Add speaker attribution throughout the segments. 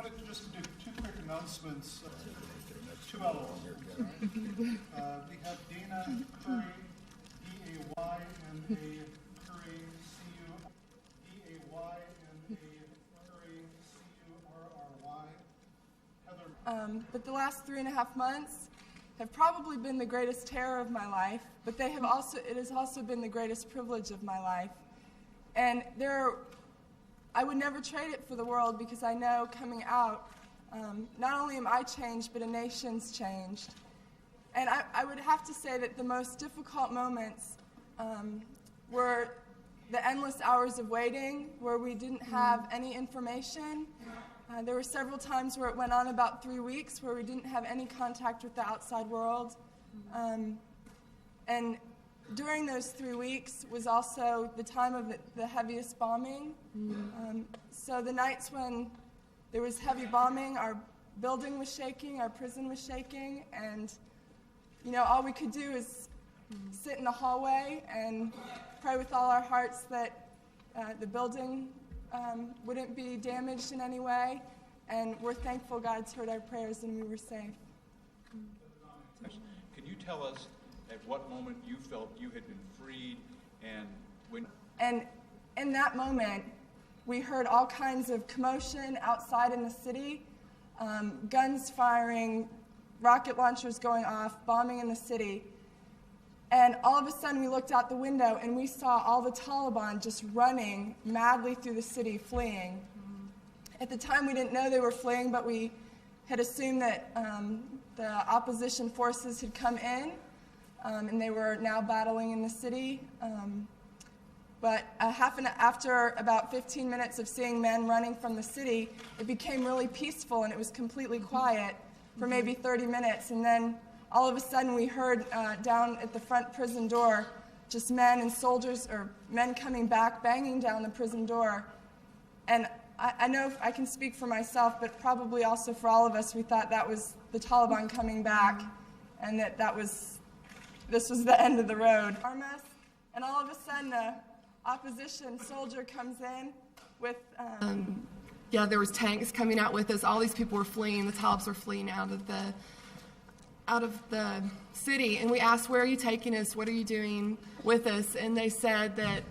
Speaker 1: wanted to just do two quick announcements. Two L's. We have Dana Curry, D-A-Y-N-A, Curry, C-U, D-A-Y-N-A, Curry, C-U-R-R-Y. Heather.
Speaker 2: But the last 3.5 months have probably been the greatest terror of my life, but it has also been the greatest privilege of my life. And I would never trade it for the world, because I know coming out, not only am I changed, but a nation's changed. And I would have to say that the most difficult moments were the endless hours of waiting, where we didn't have any information. There were several times where it went on about 3 weeks, where we didn't have any contact with the outside world. And during those 3 weeks was also the time of the heaviest bombing. So the nights when there was heavy bombing, our building was shaking, our prison was shaking, and all we could do is sit in the hallway and pray with all our hearts that the building wouldn't be damaged in any way, and we're thankful God's heard our prayers and we were safe.
Speaker 3: Can you tell us at what moment you felt you had been freed, and when?
Speaker 2: And in that moment, we heard all kinds of commotion outside in the city, guns firing, rocket launchers going off, bombing in the city. And all of a sudden we looked out the window and we saw all the Taliban just running madly through the city, fleeing. At the time we didn't know they were fleeing, but we had assumed that the opposition forces had come in, and they were now battling in the city. But after about 15 minutes of seeing men running from the city, it became really peaceful and it was completely quiet for maybe 30 minutes. And then all of a sudden we heard down at the front prison door just men and soldiers, or men coming back, banging down the prison door. And I know I can speak for myself, but probably also for all of us, we thought that was the Taliban coming back, and that this was the end of the road. And all of a sudden a opposition soldier comes in with
Speaker 4: there was tanks coming out with us. All these people were fleeing. The Talibs were fleeing out of the city, and we asked, where are you taking us? What are you doing with us? And they said that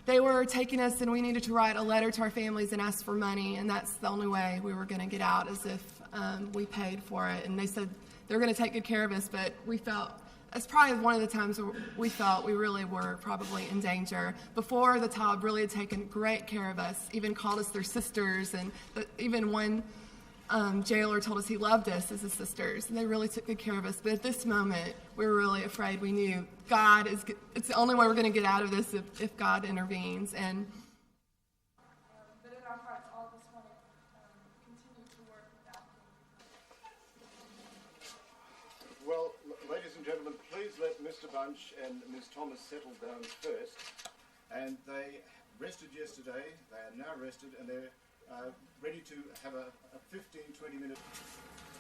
Speaker 4: they were taking us and we needed to write a letter to our families and ask for money, and that's the only way we were going to get out, as if we paid for it. And they said they were going to take good care of us, but we felt, it's probably one of the times where we felt we really were probably in danger. Before, the Talib really had taken great care of us, even called us their sisters, and even one jailer told us he loved us as his sisters, and they really took good care of us. But at this moment, we were really afraid. We knew it's the only way we're going to get out of this if God intervenes. And
Speaker 2: but in our hearts, all of us want to continue to work without him.
Speaker 5: Well, ladies and gentlemen, please let Mr. Bunch and Ms. Thomas settle down first. And they rested yesterday, they are now rested, and they're ready to have a 15-20 minute.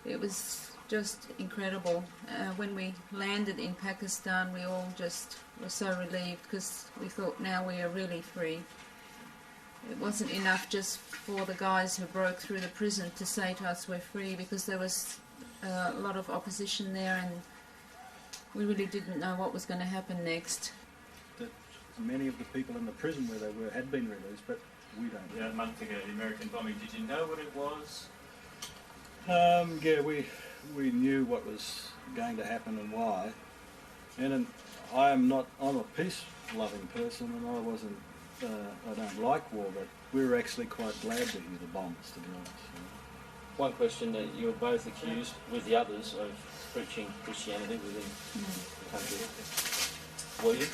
Speaker 6: It was just incredible. When we landed in Pakistan, we all just were so relieved, because we thought, now we are really free. It wasn't enough just for the guys who broke through the prison to say to us we're free, because there was a lot of opposition there, and we really didn't know what was going to happen next.
Speaker 7: That many of the people in the prison where they were had been released, but we don't.
Speaker 8: Yeah, a month ago, the American bombing, did you know what it was?
Speaker 7: Yeah, we knew what was going to happen and why. And I'm a peace-loving person, and I don't like war, but we were actually quite glad to hear the bombs, to be honest.
Speaker 9: One question, that you were both accused with the others of preaching Christianity within the country. Were you?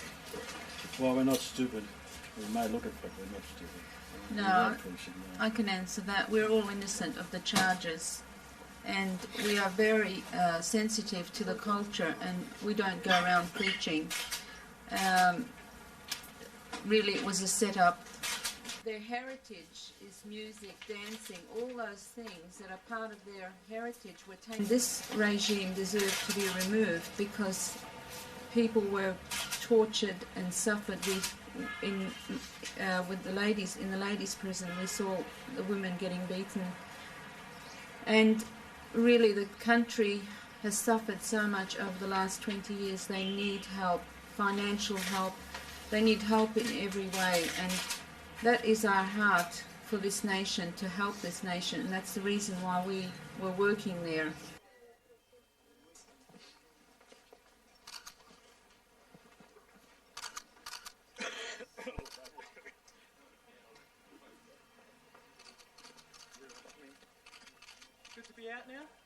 Speaker 7: Well, we're not stupid. We may look at it, but we're not stupid.
Speaker 6: No, I can answer that. We're all innocent of the charges, and we are very sensitive to the culture, and we don't go around preaching. Really, it was a setup. Their heritage is music, dancing, all those things that are part of their heritage were taken. This regime deserved to be removed, because people were tortured and suffered. With the ladies in the ladies' prison, we saw the women getting beaten And really the country has suffered so much over the last 20 years. They need help, financial help. They need help in every way, and that is our heart for this nation, to help this nation, and that's the reason why we were working there.
Speaker 8: Good to be out now?